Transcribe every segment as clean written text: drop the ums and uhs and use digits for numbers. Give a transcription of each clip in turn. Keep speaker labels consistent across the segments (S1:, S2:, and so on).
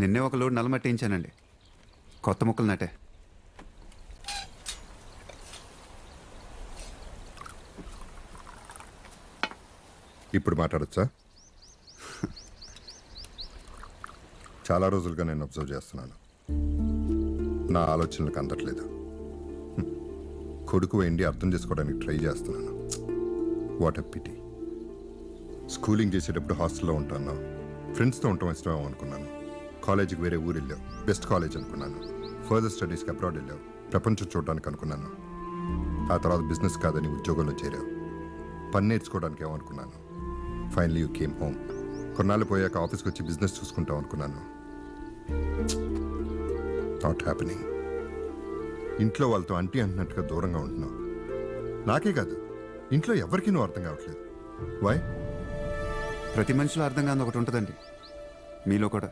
S1: నిన్నే ఒక లోడ్ నల్లమట్టించానండి. కొత్త మొక్కలు నాటే.
S2: ఇప్పుడు మాట్లాడచ్చా? చాలా రోజులుగా నేను అబ్జర్వ్ చేస్తున్నాను. నా ఆలోచనలకు అందట్లేదు. కొడుకు ఏంటి అర్థం చేసుకోవడానికి ట్రై చేస్తున్నాను. What a PT. స్కూలింగ్ చేసేటప్పుడు హాస్టల్లో ఉంటాను. ఫ్రెండ్స్తో ఉండటం ఇష్టమేమో అనుకున్నాను. కాలేజీకి వేరే ఊరు వెళ్ళావు, బెస్ట్ కాలేజ్ అనుకున్నాను. ఫర్దర్ స్టడీస్కి అబ్రాడ్ వెళ్ళావు, ప్రపంచం చూడడానికి అనుకున్నాను. ఆ తర్వాత బిజినెస్ కాదని ఉద్యోగంలో చేరావు. పని నేర్చుకోవడానికి ఏమనుకున్నాను. Finally you came home. కొన్నాళ్ళు పోయాక ఆఫీస్కి వచ్చి బిజినెస్ చూసుకుంటాం అనుకున్నాను. Not happening. ఇంట్లో వాళ్ళతో అంటీ అంటున్నట్టుగా దూరంగా ఉంటున్నావు. నాకే కాదు, ఇంట్లో ఎవరికి నువ్వు అర్థం కావట్లేదు. వై?
S1: ప్రతి మనిషిలో అర్థం కాని ఒకటి ఉంటుందండి, మీలో కూడా.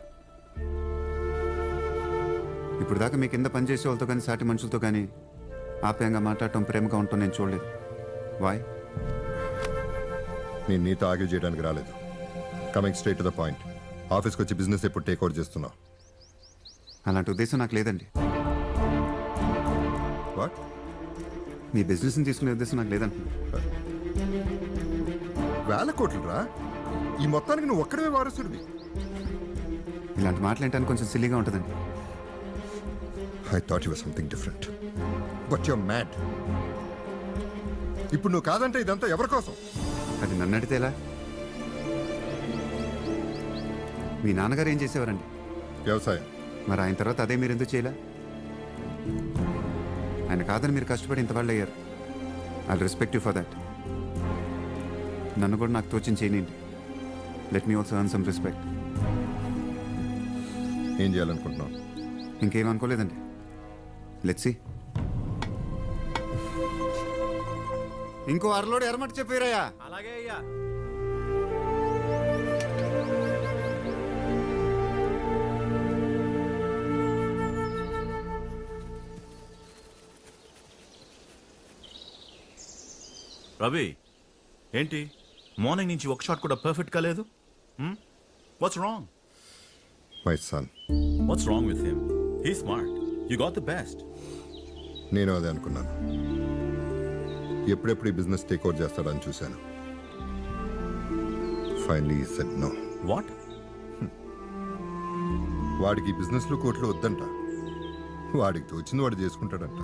S1: ఇప్పుడు దాకా మీ కింద పనిచేసే వాళ్ళతో కానీ సాటి మనుషులతో కానీ ఆప్యాయంగా మాట్లాడటం, ప్రేమగా ఉండటం నేను చూడలేదు. వాయ్?
S2: నేను నీతో ఆర్గ్యూ చేయడానికి రాలేదు. Coming straight to the point. ఆఫీస్కి వచ్చి బిజినెస్ ఎప్పుడు టేక్ ఓవర్ చేస్తున్నావు?
S1: అలాంటి ఉద్దేశం నాకు లేదండి.
S2: వాట్?
S1: మీ బిజినెస్ని తీసుకునే ఉద్దేశం నాకు లేదంటున్నా.
S2: వేల కోట్లు రా, ఈ మొత్తానికి నువ్వు ఒక్కడే వారసుడివి.
S1: ఇలాంటి మాట్లాడటానికి కొంచెం సిల్లీగా ఉంటుందండి.
S2: I thought you were something different, but you are mad. ఇప్పుడు నువ్వు కాదంటే ఇదంతా ఎవరి కోసం?
S1: అది నన్ను అడిగితే ఎలా? మీ నాన్నగారు ఏం చేసేవారండి?
S2: వ్యవసాయం.
S1: మరి ఆయన తర్వాత అదే మీరు ఎందుకు చేయలే? ఆయన కాదని మీరు కష్టపడి ఇంతవాళ్ళు అయ్యారు. I respect you for that. నన్ను కూడా నాకు తోచిన చేయనండి. Let me also earn some respect.
S2: ఏం చేయాలనుకుంటున్నావు?
S1: ఇంకేం అనుకోలేదండి. Let's see. ఇంకో అరలోడు ఎరమట్టి చెప్పారయ్యా.
S3: అలాగే అయ్యా. రవి, ఏంటి మార్నింగ్ నుంచి ఒక షాట్ కూడా పర్ఫెక్ట్ కాలేదు? What's wrong?
S2: My son.
S3: What's wrong with him? He smart. You got the best.
S2: నేను అదే అనుకున్నాను. ఎప్పుడెప్పుడు ఈ బిజినెస్ టేక్ ఓవర్ చేస్తాడని చూశాను. Finally he said no.
S3: What?
S2: వాడికి ఈ బిజినెస్లో కోట్లు వద్దంట. వాడికి తోచింది వాడు చేసుకుంటాడంట.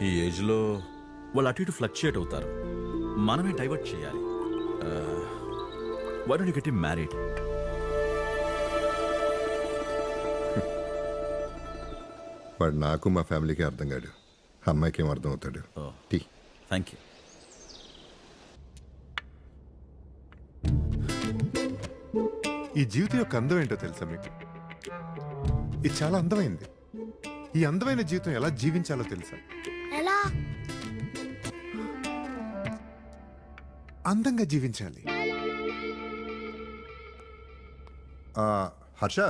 S3: ఈ ఏజ్లో వాళ్ళు అటు ఇటు ఫ్లక్చుయేట్ అవుతారు. మనమే డైవర్ట్ చేయాలి. Why don't you get him married?
S2: వాడు నాకు మా ఫ్యామిలీకి అర్థం కాడు. అమ్మాయికి ఏం అర్థం అవుతాడు? టీ.
S3: Thank you.
S4: ఈ జీవితం యొక్క అందం ఏంటో తెలుసా మీకు? ఇది చాలా అందమైంది. ఈ అందమైన జీవితం ఎలా జీవించాలో తెలుసా?
S5: ఎలా?
S4: అందంగా జీవించాలి.
S2: హర్ష,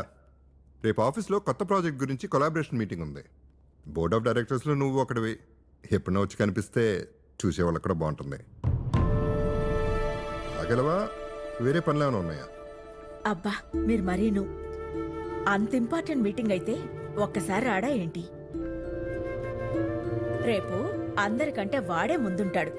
S2: రేపు ఆఫీస్లో కొత్త ప్రాజెక్ట్ గురించి కొలాబరేషన్ మీటింగ్ ఉంది. బోర్డ్ ఆఫ్ డైరెక్టర్స్లో నువ్వు ఒకటివి. ఎప్పుడైనా వచ్చి కనిపిస్తే చూసేవాళ్ళకి కూడా బాగుంటుంది. ఆగలవా? వేరే పనులు ఏమైనా ఉన్నాయా?
S6: అబ్బా, మీరు మరీను. అంత ఇంపార్టెంట్ మీటింగ్ అయితే ఒక్కసారి రాడా ఏంటి? రేపు అందరికంటే వాడే ముందుంటాడు.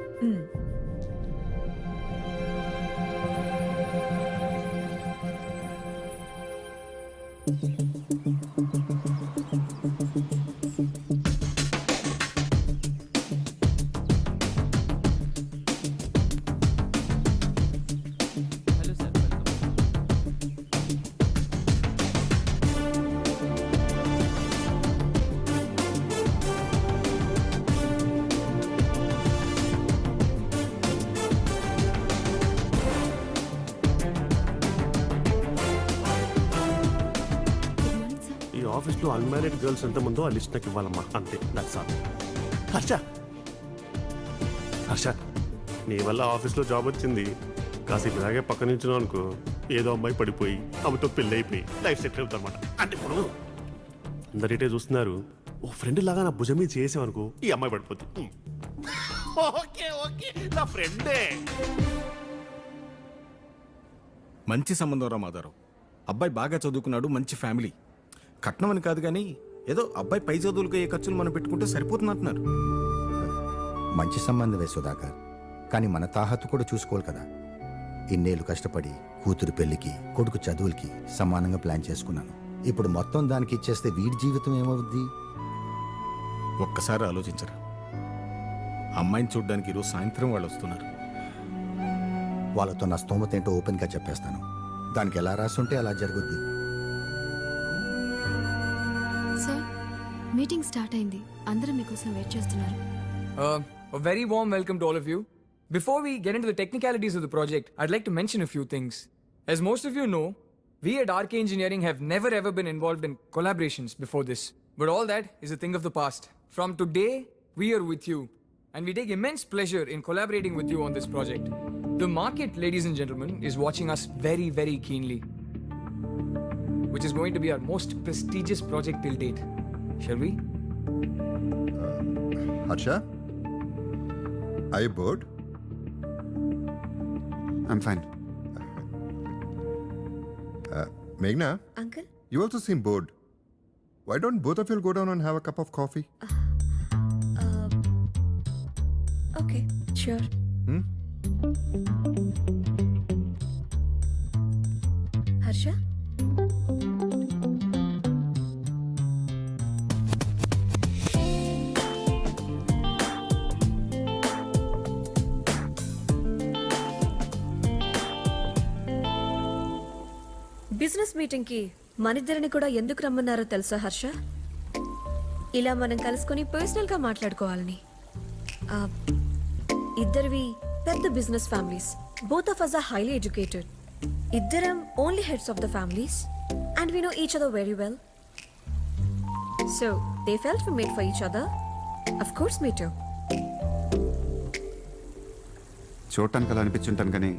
S7: ఆఫీస్లో అన్మ్యారీడ్ గర్ల్స్ ఎంతమందో ఆ లిస్ట్ నాకు ఇవ్వాలమ్మా. అంతే, దట్స్ ఆల్. హర్ష, హర్ష, నీ వల్ల ఆఫీస్లో జాబ్ వచ్చింది. కాసేపు ఇలాగే పక్క నుంచున్నావు అనుకో, ఏదో అమ్మాయి పడిపోయి ఆమెతో పెళ్ళి అయిపోయి లైఫ్ సెటిల్ అవుతుంది అనమాట. అంటే ఇప్పుడు అందరిటే చూస్తున్నారు, ఓ ఫ్రెండ్ లాగా నా భుజం మీద చేసామనుకో, ఈ అమ్మాయి పడిపోతుంది. ఓకే ఓకే, నా ఫ్రెండే.
S5: మంచి సంబంధం రా మాధవరావు. అబ్బాయి బాగా చదువుకున్నాడు, మంచి ఫ్యామిలీ. కట్నం అని కాదు కానీ ఏదో అబ్బాయి పై చదువులకు ఏ ఖర్చులు మనం పెట్టుకుంటే సరిపోతుంది అంటున్నారు.
S8: మంచి సంబంధమే సుధాకర్, కానీ మన తాహతు కూడా చూసుకోవాలి కదా. ఇన్నేళ్ళు కష్టపడి కూతురు పెళ్లికి కొడుకు చదువులకి సమానంగా ప్లాన్ చేసుకున్నాను. ఇప్పుడు మొత్తం దానికి ఇచ్చేస్తే వీడి జీవితం ఏమవుద్ది?
S5: ఒక్కసారి ఆలోచించరా. అమ్మాయిని చూడ్డానికి ఈరోజు సాయంత్రం వాళ్ళు వస్తున్నారు.
S8: వాళ్ళతో నా స్తోమత ఏంటో ఓపెన్గా చెప్పేస్తాను. దానికి ఎలా రాసుంటే అలా జరుగుద్ది.
S9: సార్, మీటింగ్ స్టార్ట్ అయింది. అందరూ మీకోసం వెయిట్ చేస్తున్నారు.
S10: A very warm welcome to all of you. Before we get into the technicalities of the project, I'd like to mention a few things. As most of you know, we at RK Engineering have never ever been involved in collaborations before this. But all that is a thing of the past. From today, we are with you. And we take immense pleasure in collaborating with you on this project. The market, ladies and gentlemen, is watching us very, very keenly. Which is going to be our most prestigious project till date. Shall we?
S2: Harsha, I bored?
S1: I'm fine.
S2: మేఘ్నా,
S9: uncle,
S2: you also seem bored. Why don't both of you go down and have a cup of coffee?
S9: Okay, sure. Harsha, business meeting కి మనిద్దరిని కూడా ఎందుకు రమ్మన్నారో తెలుసా హర్ష? ఇలా మనం కలుసుకొని personal గా మాట్లాడుకోవాలని. ఆ, ఇద్దరివి పెద్ద business families. Both of us are highly educated. ఇద్దరం only heads of the families and we know each other very well. So they felt we made for each other. Of course me too.
S1: చూడటానికి అలా అనిపించుంటాను కానీ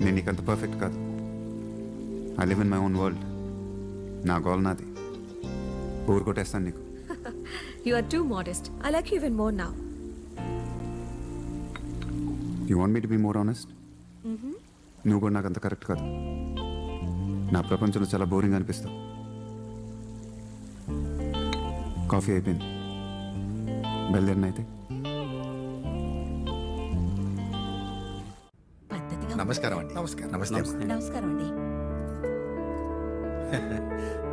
S1: నేను నీకంత perfect కాదు. I live in my own world. నా goal నాది. ఊరు కొట్టేస్తాను నీకు.
S9: You are too modest. I like you even more now.
S1: You want me to be more honest? నువ్వు కూడా నాకు అంత కరెక్ట్ కాదు. నా ప్రపంచంలో చాలా బోరింగ్ అనిపిస్తావు. కాఫీ అయిపోయింది, బయలుదేరిన అయితే.
S6: పద్ధతిగా
S8: నమస్కారం అండి.
S10: నమస్కారం.
S8: నమస్తే.
S6: నమస్కారం అండి.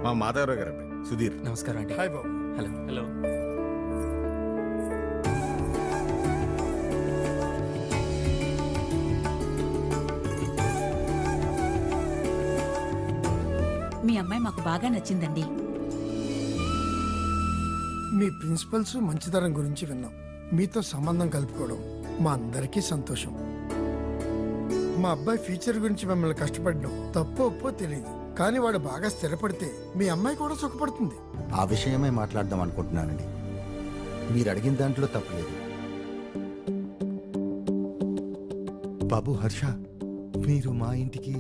S5: మా మాధవరావు గారు అబ్బాయి సుధీర్.
S10: నమస్కారం అండి. హాయ్ బాబు. హలో. హలో.
S6: మీ అమ్మాయి మాకు బాగా నచ్చిందండి.
S11: మీ ప్రిన్సిపల్స్ మంచితనం గురించి విన్నాం. మీతో సంబంధం కలుపుకోవడం మా అందరికీ సంతోషం. మా అబ్బాయి ఫ్యూచర్ గురించి మిమ్మల్ని కష్టపడడం తప్పో ఒప్పో తెలియదు, కానీ వాడు బాగా స్థిరపడితే మీ అమ్మాయి కూడా సుఖపడుతుంది.
S8: ఆ విషయమే మాట్లాడదాం అనుకుంటున్నానండి. మీరు అడిగిన దాంట్లో తప్పలేదు. బాబు హర్ష, మీరు మా ఇంటికి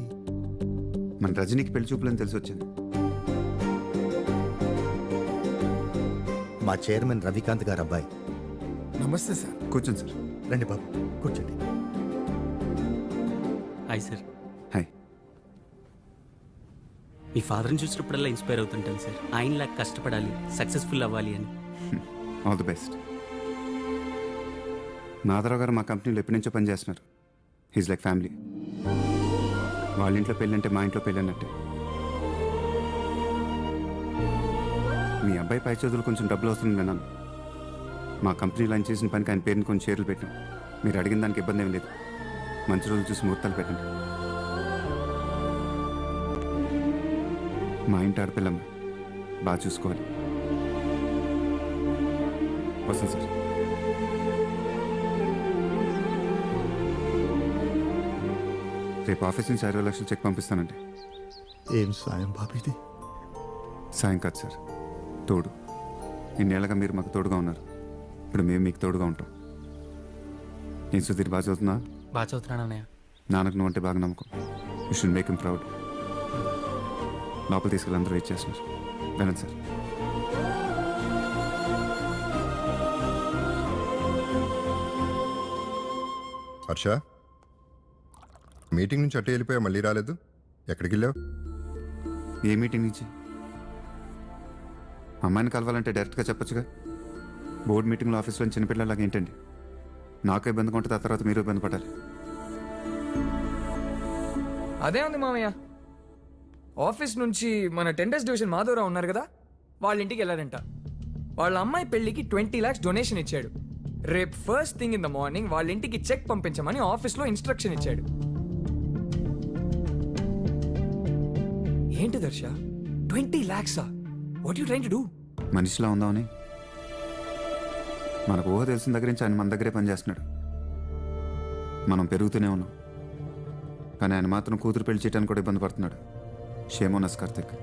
S1: మన రజనీకి పెళ్లి చూపులని తెలిసి వచ్చాను.
S8: మా చైర్మన్ రవికాంత్ గారు అబ్బాయి.
S11: నమస్తే సార్.
S1: కూర్చోండి సార్.
S8: రండి బాబు, కూర్చోండి.
S12: Hi sir.
S1: హాయ్.
S12: మీ ఫాదర్ని చూసినప్పుడల్లా ఇన్స్పైర్ అవుతుంటాను సార్. ఆయనలా కష్టపడాలి, సక్సెస్ఫుల్ అవ్వాలి అని.
S1: All the best. నాదరావు గారు మా కంపెనీలో ఎప్పటి నుంచో పనిచేస్తున్నారు. He's like family. వాళ్ళ ఇంట్లో పెళ్ళంటే మా ఇంట్లో పెళ్ళి అన్నట్టే. మీ అబ్బాయి పై చదువులు కొంచెం డబ్బులు వస్తుంది విన్నాను. మా కంపెనీలో ఆయన చేసిన పనికి ఆయన పేరుని కొంచెం షేర్లు పెట్టాం. మీరు అడిగిన దానికి ఇబ్బంది ఏం లేదు. మంచి రోజులు చూసి ముహూర్తాలు పెట్టండి. మా ఇంటి ఆడపిల్లమ్మ, బాగా చూసుకోవాలి. వస్తాను సార్. రేపు ఆఫీస్ నుంచి 60 లక్షలు చెక్ పంపిస్తానండి.
S8: ఏం సాయం బాబు ఇది?
S1: సాయం కాదు సార్, తోడు. ఇన్నేళ్ళగా మీరు మాకు తోడుగా ఉన్నారు, ఇప్పుడు మేము మీకు తోడుగా ఉంటాం. నేను సుధీర్ బాగా చదువుతున్నా?
S12: బాగా చదువుతున్నాను అన్నయ్య.
S1: నాన్నకు నువ్వు అంటే బాగా నమ్మకం. You should make him proud. లోపల తీసుకెళ్ళి అందరూ వెయిట్ చేస్తున్నారు. వెళ్ళండి సార్.
S2: హర్ష, మీటింగ్ నుంచి అటే వెళ్ళిపోయా మళ్ళీ రాలేదు. ఎక్కడికి వెళ్ళావు?
S1: ఏ మీటింగ్ నుంచి? అమ్మాయిని కలవాలంటే డైరెక్ట్గా చెప్పొచ్చుగా. బోర్డు మీటింగ్లో ఆఫీస్లో చిన్నపిల్లలాగా ఏంటండి? నాకు ఇబ్బందిగా ఉంటుంది, ఆ తర్వాత మీరు ఇబ్బంది పడాలి.
S10: అదే ఉంది మామయ్య. ఆఫీస్ నుంచి మన టెండర్స్ డివిజన్ మాధవరావు ఉన్నారు కదా, వాళ్ళ ఇంటికి వెళ్ళారంట. వాళ్ళ అమ్మాయి పెళ్లికి 20 lakhs డొనేషన్ ఇచ్చాడు. రేపు first thing in the morning వాళ్ళ ఇంటికి చెక్ పంపించమని ఆఫీస్లో ఇన్స్ట్రక్షన్ ఇచ్చాడు. ఏంటి దర్శ, 20 lakhs? What you trying to do?
S1: మనిషిలా ఉందామని. మనకు ఊహ తెలిసిన దగ్గర నుంచి ఆయన మన దగ్గరే పనిచేస్తున్నాడు. మనం పెరుగుతూనే ఉన్నాం, కానీ ఆయన మాత్రం కూతురు పెళ్లి చేయడానికి కూడా ఇబ్బంది పడుతున్నాడు. షేమోనస్ కార్తిక్.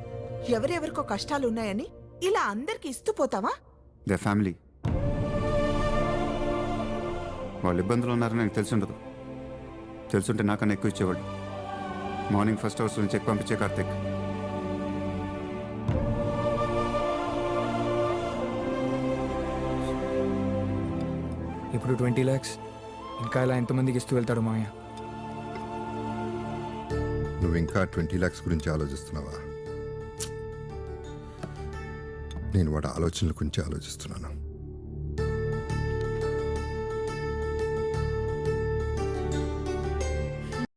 S6: ఎవరెవరికో కష్టాలు ఉన్నాయని ఇలా అందరికి ఇస్తూ పోతావా?
S1: They family. వాళ్ళు ఇబ్బందులు ఉన్నారని నాకు తెలిసి ఉండదు. తెలుసుంటే నాకన్నా ఎక్కువ ఇచ్చేవాళ్ళు. మార్నింగ్ ఫస్ట్ హౌస్ నుంచి చెక్ పంపించే కార్తిక్.
S10: ఇప్పుడు 20 lakhs ఇంకా ఇలా ఎంతమందికి ఇస్తూ వెళ్తాడు మామయ్య?
S2: నువ్వు ఇంకా 20 lakhs గురించి ఆలోచిస్తున్నావా? నేను వాడి ఆలోచనల గురించి ఆలోచిస్తున్నాను.